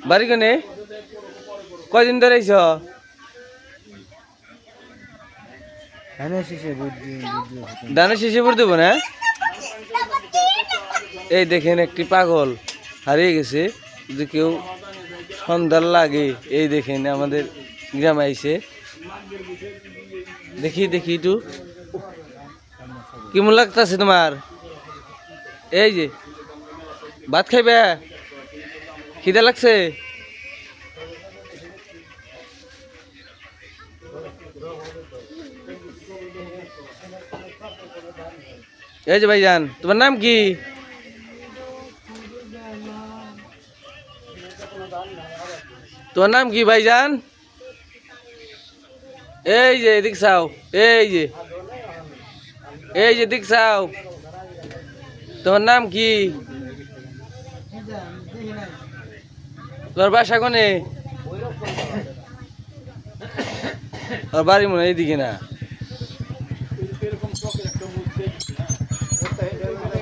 বাড়ি কোনে কয়দিন ধরে আইছ ধানের শেষে ভোট দেবো না এই দেখেন একটি পাগল হারিয়ে গেছে যদি কেউ সন্ধ্যার লাগে এই দেখেন আমাদের গ্রামে আইছে দেখি দেখি একটু কেমন লাগতেছে তোমার এই যে ভাত খাইবে খিদে লাগছে এই যে ভাইজান তোমার নাম কি তোমার নাম কি ভাইজান এই যে এদিক চাও এই যে দিক চাও তোমার নাম কি তোমার বাসা কোনে আর বাড়ি মনে এইদিকে না